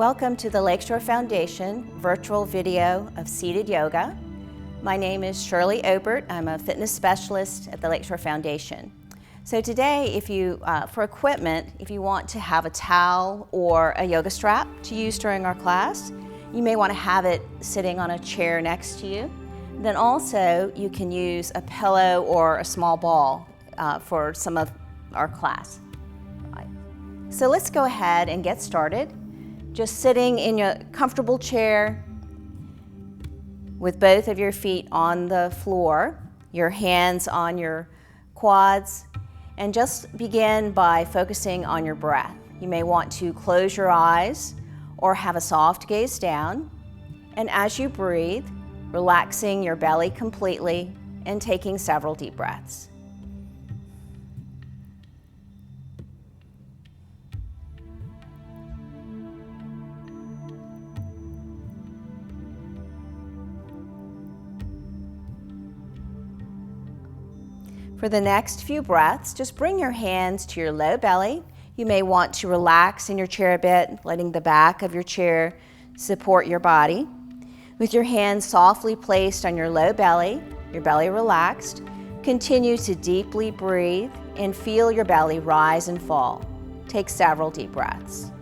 Welcome to the Lakeshore Foundation virtual video of seated yoga. My name is Shirley. I'm a fitness specialist at the Lakeshore Foundation. So today, for equipment, if you want to have a towel or a yoga strap to use during our class, you may want to have it sitting on a chair next to you. Then also, you can use a pillow or a small ball for some of our class. So let's go ahead and get started. Just sitting in your comfortable chair with both of your feet on the floor, your hands on your quads, and just begin by focusing on your breath. You may want to close your eyes or have a soft gaze down. And as you breathe, relaxing your belly completely and taking several deep breaths. For the next few breaths, just bring your hands to your low belly. You may want to relax in your chair a bit, letting the back of your chair support your body. With your hands softly placed on your low belly, your belly relaxed, continue to deeply breathe and feel your belly rise and fall. Take several deep breaths.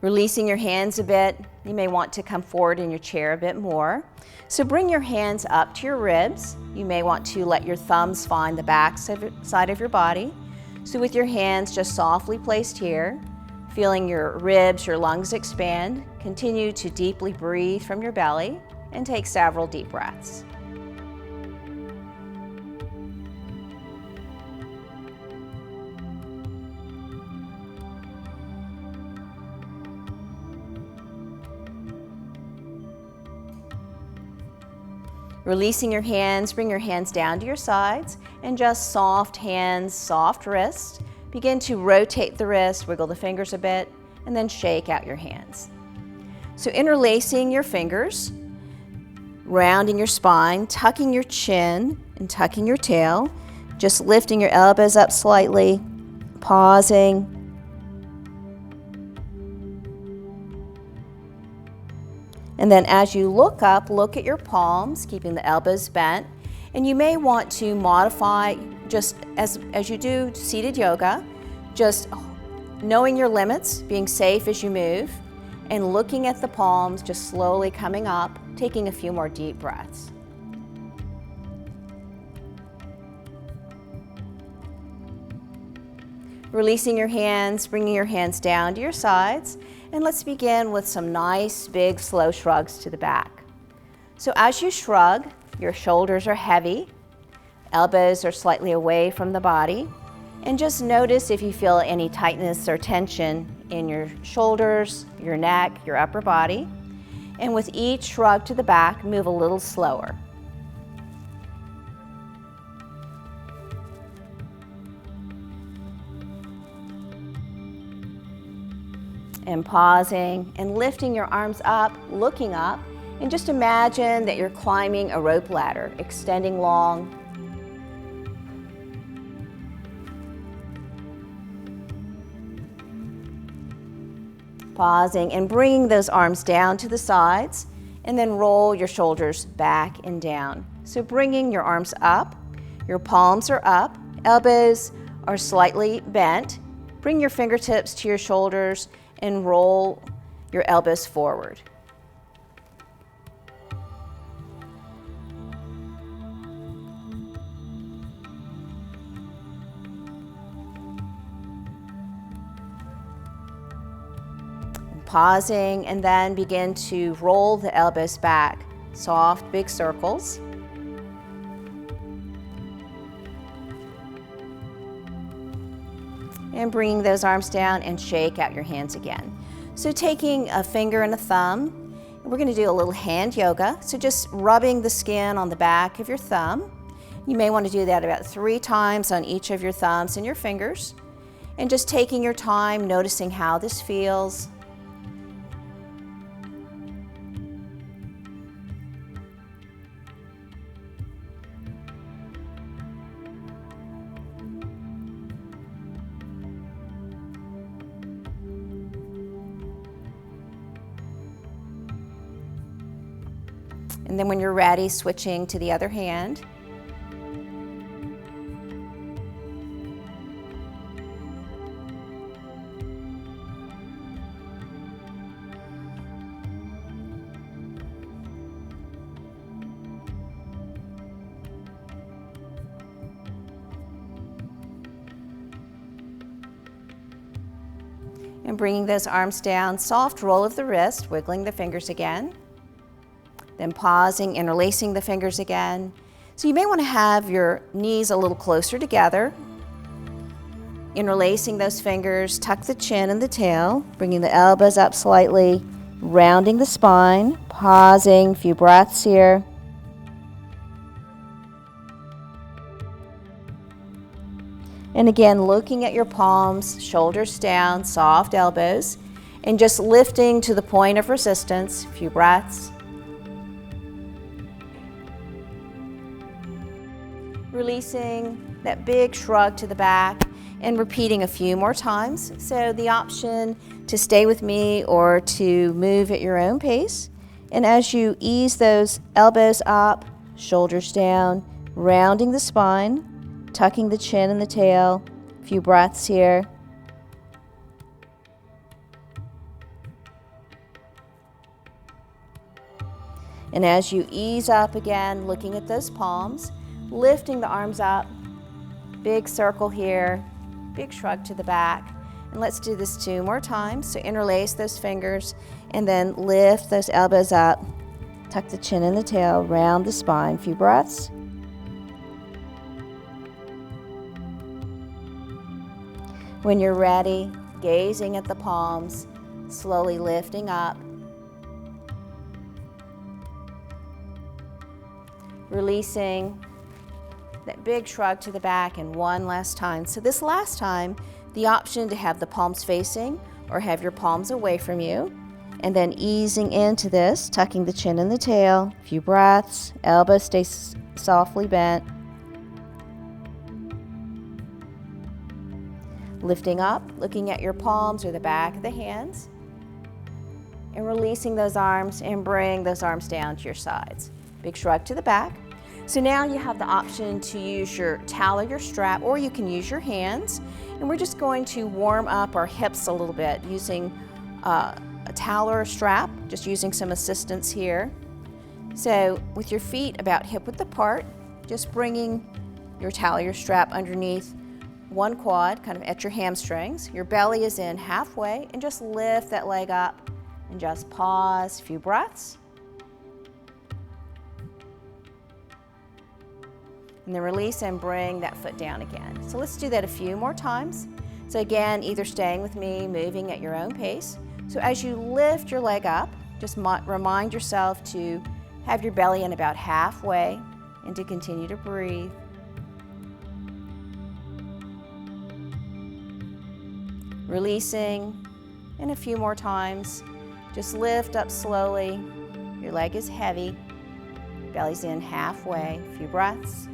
Releasing your hands a bit, you may want to come forward in your chair a bit more. So bring your hands up to your ribs. You may want to let your thumbs find the back side of your body. So with your hands just softly placed here, feeling your ribs, your lungs expand, continue to deeply breathe from your belly and take several deep breaths. Releasing your hands, bring your hands down to your sides and just soft hands, soft wrists. Begin to rotate the wrist, wiggle the fingers a bit, and then shake out your hands. So interlacing your fingers, rounding your spine, tucking your chin and tucking your tail, just lifting your elbows up slightly, pausing. And then as you look up, look at your palms, keeping the elbows bent. And you may want to modify, just as you do seated yoga, just knowing your limits, being safe as you move, and looking at the palms, just slowly coming up, taking a few more deep breaths. Releasing your hands, bringing your hands down to your sides. And let's begin with some nice, big, slow shrugs to the back. So as you shrug, your shoulders are heavy, elbows are slightly away from the body, and just notice if you feel any tightness or tension in your shoulders, your neck, your upper body. And with each shrug to the back, move a little slower. And pausing and lifting your arms up, looking up, and just imagine that you're climbing a rope ladder, extending long. Pausing and bringing those arms down to the sides, and then roll your shoulders back and down. So bringing your arms up, your palms are up, elbows are slightly bent. Bring your fingertips to your shoulders and roll your elbows forward. And pausing, and then begin to roll the elbows back. Soft, big circles. And bringing those arms down and shake out your hands again. So taking a finger and a thumb, we're going to do a little hand yoga. So just rubbing the skin on the back of your thumb. You may want to do that about 3 times on each of your thumbs and your fingers. And just taking your time, noticing how this feels. And then when you're ready, switching to the other hand. And bringing those arms down, soft roll of the wrist, wiggling the fingers again. Then pausing, interlacing the fingers again. So you may want to have your knees a little closer together. Interlacing those fingers, tuck the chin and the tail, bringing the elbows up slightly, rounding the spine, pausing, a few breaths here. And again, looking at your palms, shoulders down, soft elbows, and just lifting to the point of resistance, a few breaths. Releasing that big shrug to the back and repeating a few more times. So the option to stay with me or to move at your own pace. And as you ease those elbows up, shoulders down, rounding the spine, tucking the chin and the tail, a few breaths here. And as you ease up again, looking at those palms, lifting the arms up, big circle here, big shrug to the back. And let's do this 2 more times. So interlace those fingers and then lift those elbows up, tuck the chin and the tail, round the spine, a few breaths. When you're ready, gazing at the palms, slowly lifting up. Releasing that big shrug to the back, and one last time. So this last time, the option to have the palms facing or have your palms away from you. And then easing into this, tucking the chin and the tail, a few breaths, elbows stay softly bent. Lifting up, looking at your palms or the back of the hands, and releasing those arms and bring those arms down to your sides. Big shrug to the back. So now you have the option to use your towel or your strap, or you can use your hands. And we're just going to warm up our hips a little bit using a towel or a strap, just using some assistance here. So with your feet about hip-width apart, just bringing your towel or your strap underneath one quad, kind of at your hamstrings. Your belly is in halfway, and just lift that leg up and just pause, a few breaths. And then release and bring that foot down again. So let's do that a few more times. So again, either staying with me, moving at your own pace. So as you lift your leg up, just remind yourself to have your belly in about halfway and to continue to breathe. Releasing, and a few more times. Just lift up slowly. Your leg is heavy. Belly's in halfway. A few breaths.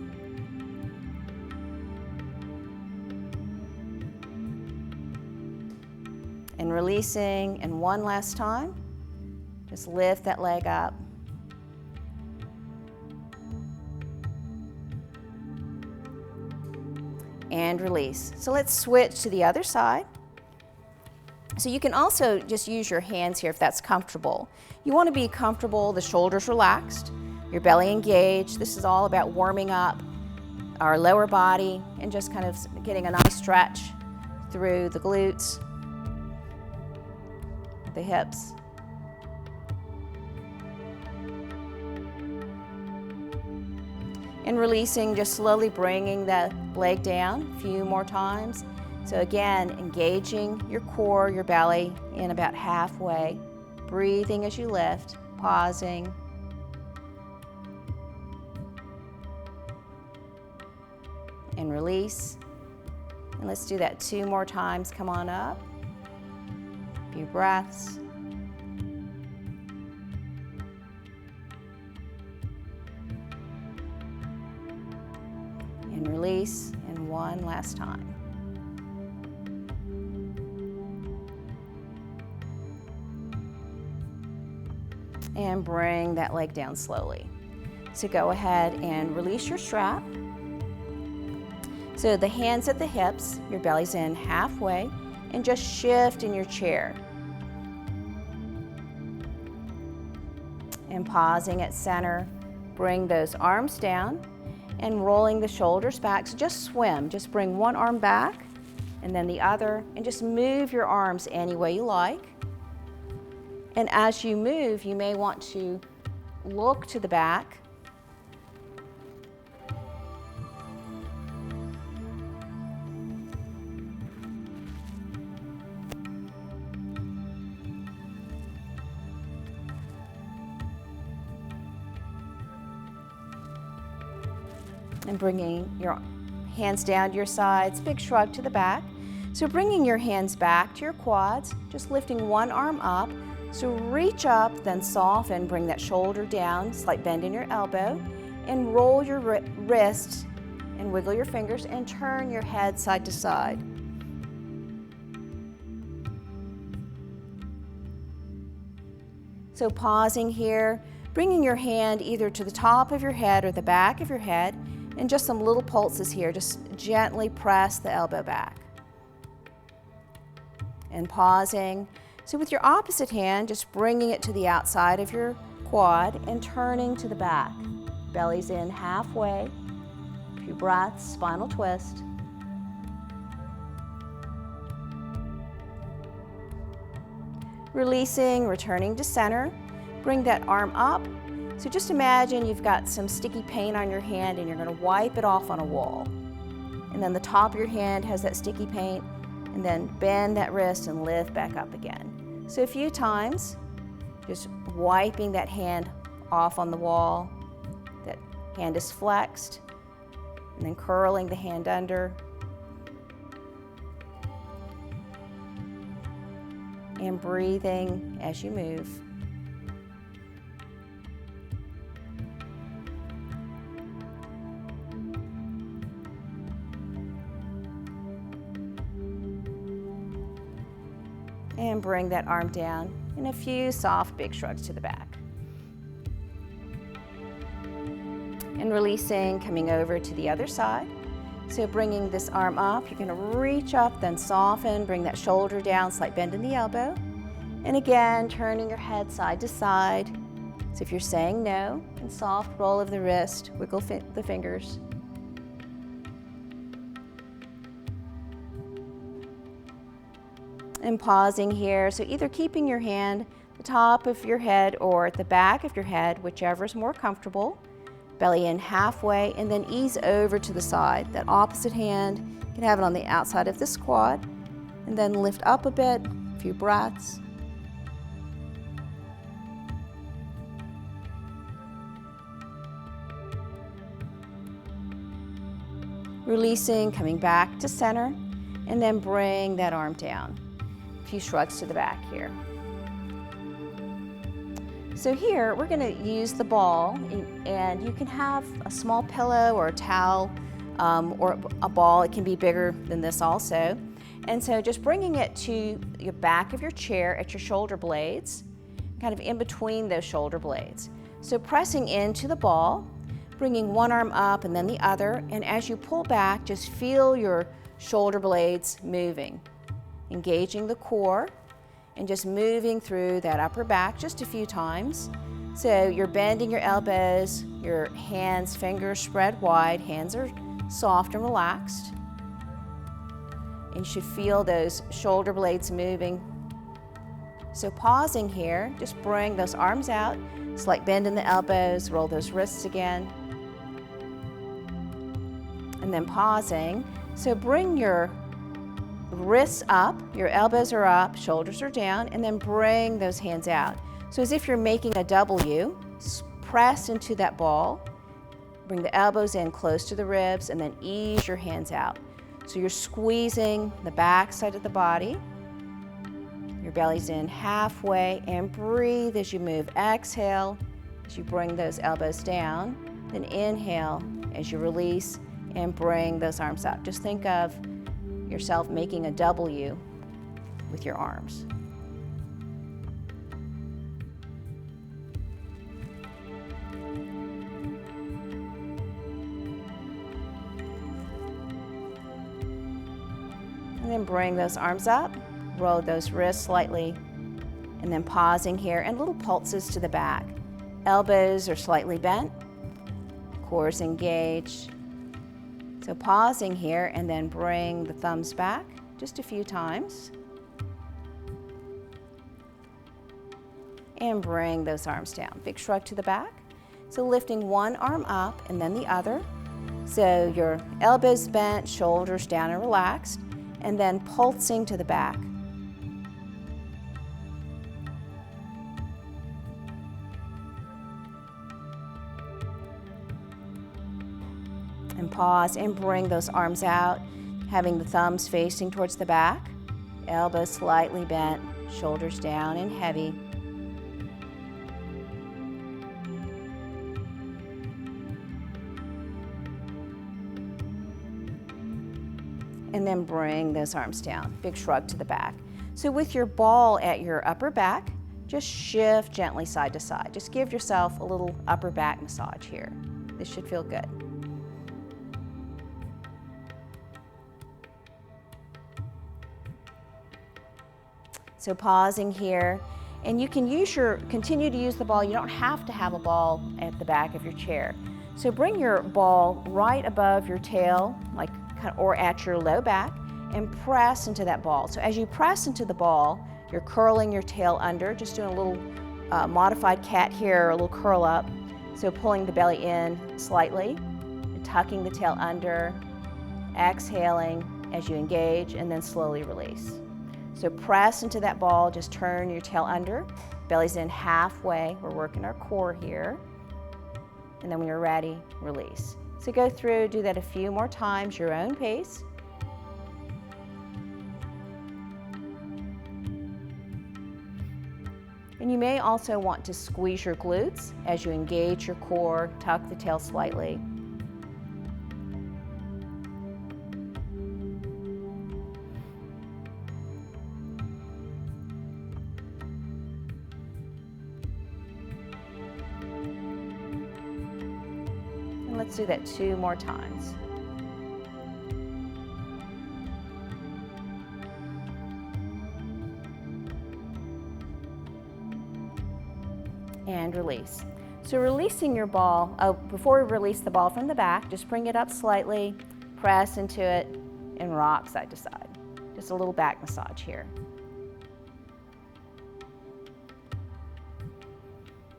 And releasing, and one last time. Just lift that leg up. And release. So let's switch to the other side. So you can also just use your hands here if that's comfortable. You want to be comfortable, the shoulders relaxed, your belly engaged. This is all about warming up our lower body and just kind of getting a nice stretch through the glutes, the hips. And releasing, just slowly bringing the leg down a few more times. So again, engaging your core, your belly in about halfway, breathing as you lift, pausing. And release. And let's do that 2 more times. Come on up. A few breaths. And release, and 1 last time. And bring that leg down slowly. So go ahead and release your strap. So the hands at the hips, your belly's in halfway, and just shift in your chair. And pausing at center, bring those arms down and rolling the shoulders back. So just swim, just bring one arm back and then the other, and just move your arms any way you like. And as you move, you may want to look to the back. And bringing your hands down to your sides, big shrug to the back. So bringing your hands back to your quads, just lifting one arm up. So reach up, then soften, bring that shoulder down, slight bend in your elbow, and roll your wrist and wiggle your fingers and turn your head side to side. So pausing here, bringing your hand either to the top of your head or the back of your head, and just some little pulses here. Just gently press the elbow back. And pausing. So with your opposite hand, just bringing it to the outside of your quad and turning to the back. Belly's in halfway. A few breaths, spinal twist. Releasing, returning to center. Bring that arm up. So just imagine you've got some sticky paint on your hand and you're going to wipe it off on a wall. And then the top of your hand has that sticky paint, and then bend that wrist and lift back up again. So a few times, just wiping that hand off on the wall. That hand is flexed, and then curling the hand under. And breathing as you move. And bring that arm down, and a few soft big shrugs to the back. And releasing, coming over to the other side. So bringing this arm up, you're going to reach up, then soften, bring that shoulder down, slight bend in the elbow. And again, turning your head side to side. So if you're saying no, and soft roll of the wrist, wiggle the fingers. And pausing here, so either keeping your hand at the top of your head or at the back of your head, whichever is more comfortable. Belly in halfway, and then ease over to the side. That opposite hand, you can have it on the outside of this quad, and then lift up a bit, a few breaths. Releasing, coming back to center, and then bring that arm down. Few shrugs to the back here. So here we're going to use the ball, and you can have a small pillow or a towel or a ball. It can be bigger than this also. And so just bringing it to the back of your chair at your shoulder blades, kind of in between those shoulder blades. So pressing into the ball, bringing one arm up and then the other, and as you pull back, just feel your shoulder blades moving. Engaging the core and just moving through that upper back just a few times. So you're bending your elbows, your hands, fingers spread wide, hands are soft and relaxed. And you should feel those shoulder blades moving. So pausing here, just bring those arms out, slight bend in the elbows, roll those wrists again. And then pausing, so bring your wrists up, your elbows are up, shoulders are down, and then bring those hands out. So as if you're making a W, press into that ball, bring the elbows in close to the ribs, and then ease your hands out. So you're squeezing the back side of the body. Your belly's in halfway, and breathe as you move. Exhale as you bring those elbows down. Then inhale as you release and bring those arms up. Just think of yourself making a W with your arms. And then bring those arms up, roll those wrists slightly, and then pausing here, and little pulses to the back. Elbows are slightly bent, core is engaged. So pausing here, and then bring the thumbs back just a few times. And bring those arms down. Big shrug to the back. So lifting one arm up and then the other. So your elbows bent, shoulders down and relaxed, and then pulsing to the back. And pause and bring those arms out, having the thumbs facing towards the back, elbows slightly bent, shoulders down and heavy. And then bring those arms down. Big shrug to the back. So with your ball at your upper back, just shift gently side to side. Just give yourself a little upper back massage here. This should feel good. So pausing here, and you can continue to use the ball. You don't have to have a ball at the back of your chair. So bring your ball right above your tail, or at your low back, and press into that ball. So as you press into the ball, you're curling your tail under, just doing a little modified cat here, a little curl up. So pulling the belly in slightly, and tucking the tail under, exhaling as you engage, and then slowly release. So press into that ball, just turn your tail under, belly's in halfway, we're working our core here, and then when you're ready, release. So go through, do that a few more times, your own pace. And you may also want to squeeze your glutes as you engage your core, tuck the tail slightly. Let's do that 2 more times. And release. So releasing your ball, before we release the ball from the back, just bring it up slightly, press into it, and rock side to side. Just a little back massage here.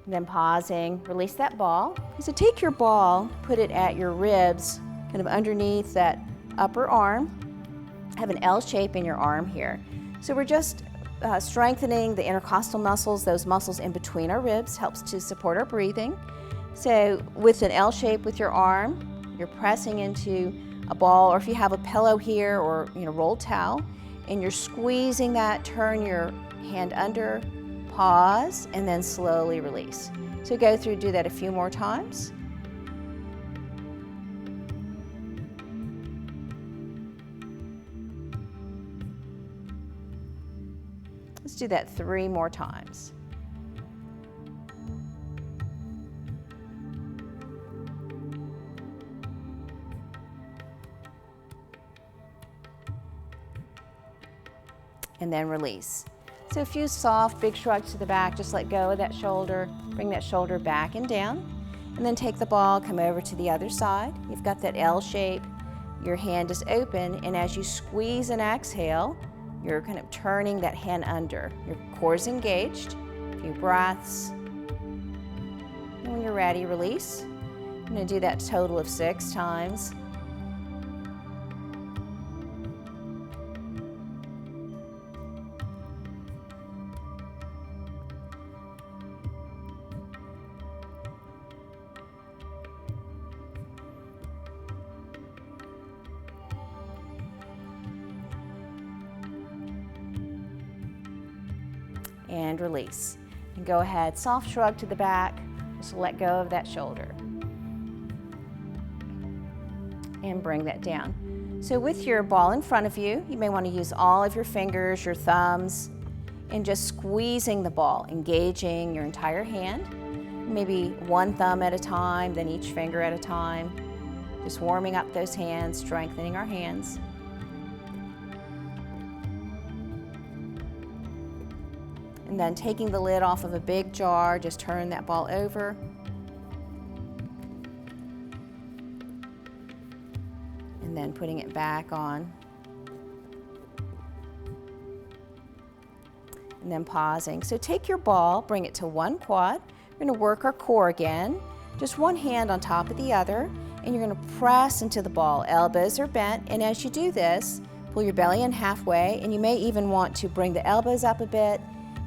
Then pausing, release that ball. So take your ball, put it at your ribs, kind of underneath that upper arm. Have an L shape in your arm here. So we're just strengthening the intercostal muscles, those muscles in between our ribs, helps to support our breathing. So with an L shape with your arm, you're pressing into a ball, or if you have a pillow here or rolled towel, and you're squeezing that, turn your hand under, pause, and then slowly release. So go through, do that a few more times. Let's do that 3 more times. And then release. So a few soft, big shrugs to the back, just let go of that shoulder, bring that shoulder back and down, and then take the ball, come over to the other side. You've got that L shape, your hand is open, and as you squeeze and exhale, you're kind of turning that hand under. Your core's engaged, a few breaths. And when you're ready, release. I'm gonna do that total of 6 times. and release. And go ahead, soft shrug to the back, just let go of that shoulder. And bring that down. So with your ball in front of you, you may want to use all of your fingers, your thumbs, and just squeezing the ball, engaging your entire hand. Maybe one thumb at a time, then each finger at a time. Just warming up those hands, strengthening our hands. And then taking the lid off of a big jar, just turn that ball over. And then putting it back on. And then pausing. So take your ball, bring it to one quad. We're going to work our core again. Just one hand on top of the other, and you're going to press into the ball. Elbows are bent, and as you do this, pull your belly in halfway, and you may even want to bring the elbows up a bit,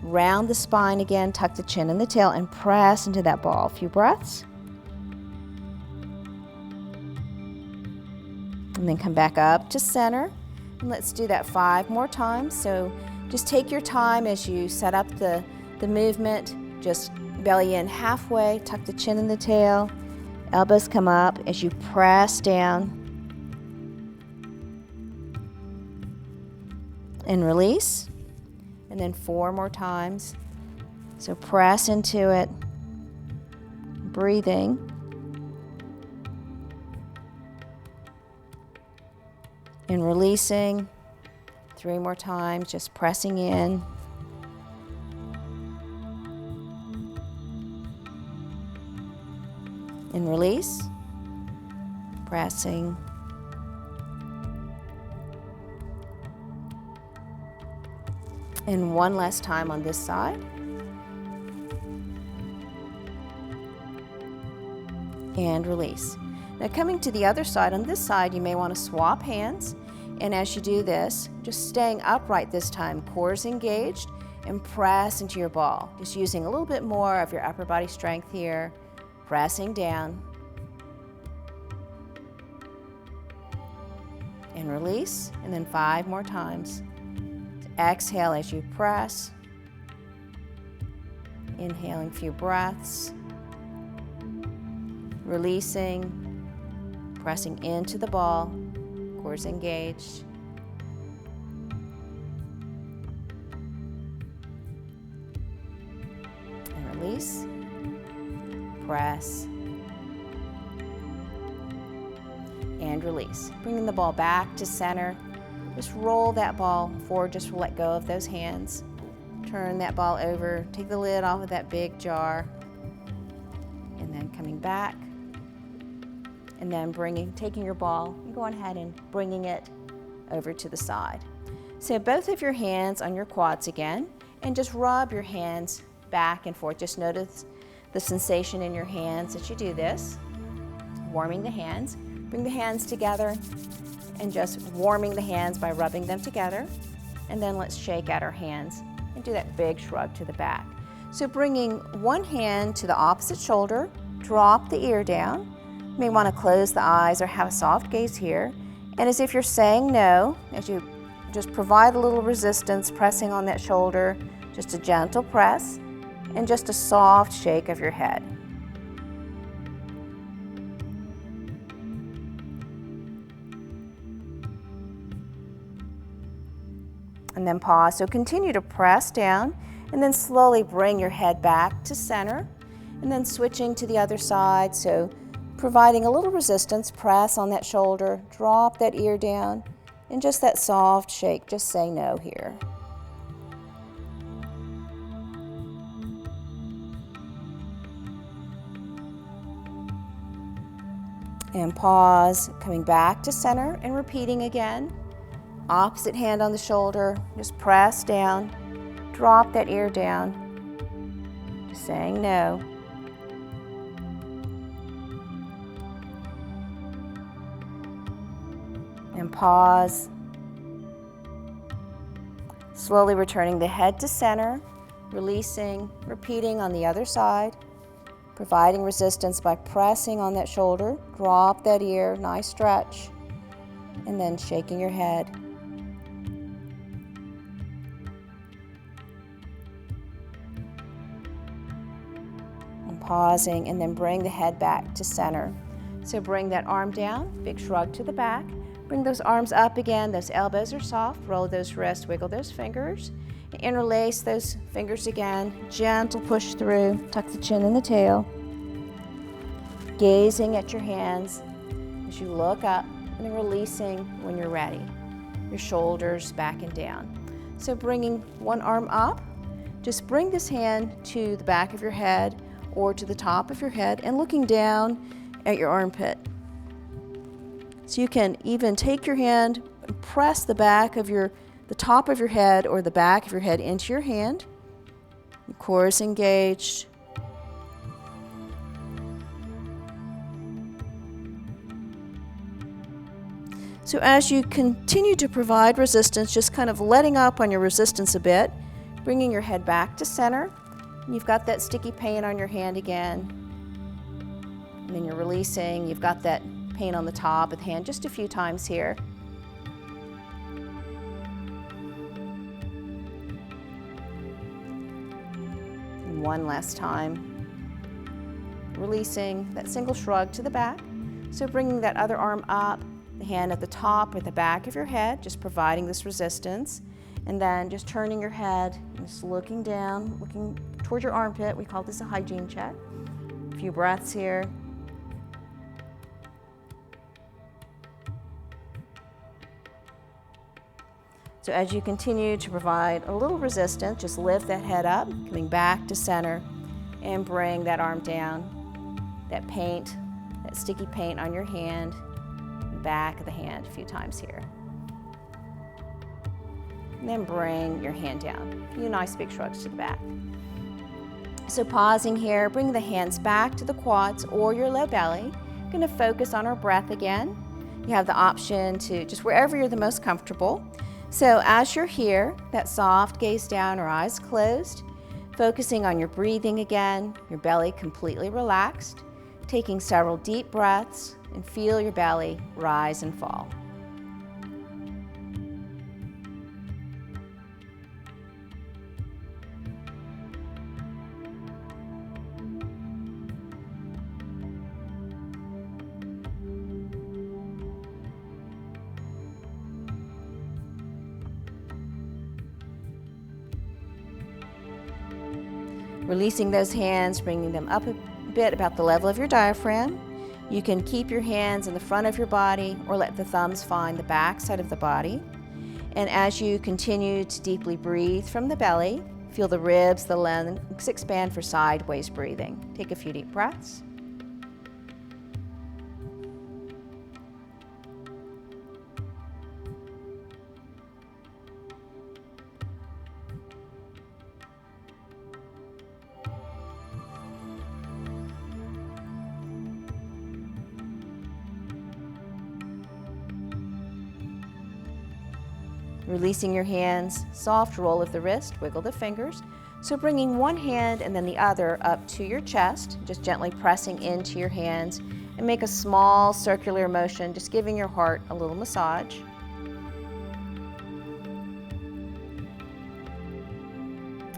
round the spine again, tuck the chin and the tail, and press into that ball. A few breaths. And then come back up to center. And let's do that 5 more times. So just take your time as you set up the movement. Just belly in halfway, tuck the chin and the tail. Elbows come up as you press down. And release. And then 4 more times. So press into it. Breathing. And releasing. 3 more times, just pressing in. And release. Pressing. And one last time on this side. And release. Now coming to the other side, on this side you may want to swap hands, and as you do this, just staying upright this time, core is engaged, and press into your ball. Just using a little bit more of your upper body strength here, pressing down. And release, and then 5 more times. Exhale as you press. Inhaling a few breaths. Releasing. Pressing into the ball, core is engaged. And release, press, and release. Bringing the ball back to center. Just roll that ball forward, just let go of those hands. Turn that ball over, take the lid off of that big jar, and then coming back. And then taking your ball and going ahead and bringing it over to the side. So both of your hands on your quads again, and just rub your hands back and forth. Just notice the sensation in your hands as you do this. Warming the hands. Bring the hands together and just warming the hands by rubbing them together. And then let's shake out our hands and do that big shrug to the back. So bringing one hand to the opposite shoulder, drop the ear down. You may want to close the eyes or have a soft gaze here. And as if you're saying no, as you just provide a little resistance, pressing on that shoulder, just a gentle press, and just a soft shake of your head. And then pause. So continue to press down, and then slowly bring your head back to center, and then switching to the other side. So providing a little resistance, press on that shoulder, drop that ear down, and just that soft shake, just say no here. And pause, coming back to center and repeating again. Opposite hand on the shoulder, just press down, drop that ear down, just saying no. And pause. Slowly returning the head to center, releasing, repeating on the other side, providing resistance by pressing on that shoulder, drop that ear, nice stretch, and then shaking your head. pausing, and then bring the head back to center. So bring that arm down, big shrug to the back. Bring those arms up again, those elbows are soft, roll those wrists, wiggle those fingers. Interlace those fingers again, gentle push through, tuck the chin and the tail. Gazing at your hands as you look up, and then releasing when you're ready. Your shoulders back and down. So bringing one arm up, just bring this hand to the back of your head or to the top of your head and looking down at your armpit. So you can even take your hand and press the top of your head or the back of your head into your hand. Core is engaged. So as you continue to provide resistance, just kind of letting up on your resistance a bit, bringing your head back to center. You've got that sticky pain on your hand again. And then you're releasing. You've got that pain on the top of the hand just a few times here. And one last time. Releasing that single shrug to the back. So bringing that other arm up, the hand at the top or the back of your head, just providing this resistance. And then just turning your head, and just looking down, looking toward your armpit. We call this a hygiene check. A few breaths here. So as you continue to provide a little resistance, just lift that head up, coming back to center, and bring that arm down. That paint, that sticky paint on your hand, back of the hand a few times here. And then bring your hand down. A few nice big shrugs to the back. So pausing here, bring the hands back to the quads or your low belly. We're going to focus on our breath again. You have the option to just wherever you're the most comfortable. So as you're here, that soft gaze down or eyes closed, focusing on your breathing again, your belly completely relaxed, taking several deep breaths and feel your belly rise and fall. Releasing those hands, bringing them up a bit about the level of your diaphragm. You can keep your hands in the front of your body or let the thumbs find the back side of the body. And as you continue to deeply breathe from the belly, feel the ribs, the lungs expand for sideways breathing. Take a few deep breaths. Releasing your hands, soft roll of the wrist, wiggle the fingers. So bringing one hand and then the other up to your chest, just gently pressing into your hands, and make a small circular motion, just giving your heart a little massage.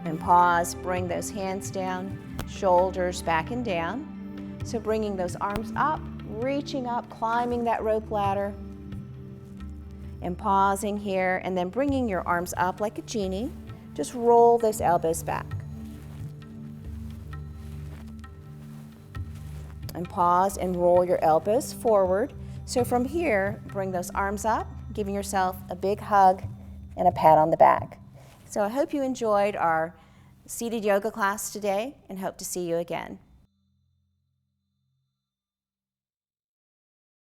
And pause, bring those hands down, shoulders back and down. So bringing those arms up, reaching up, climbing that rope ladder. And pausing here, and then bringing your arms up like a genie. Just roll those elbows back. And pause and roll your elbows forward. So from here, bring those arms up, giving yourself a big hug and a pat on the back. So I hope you enjoyed our seated yoga class today and hope to see you again.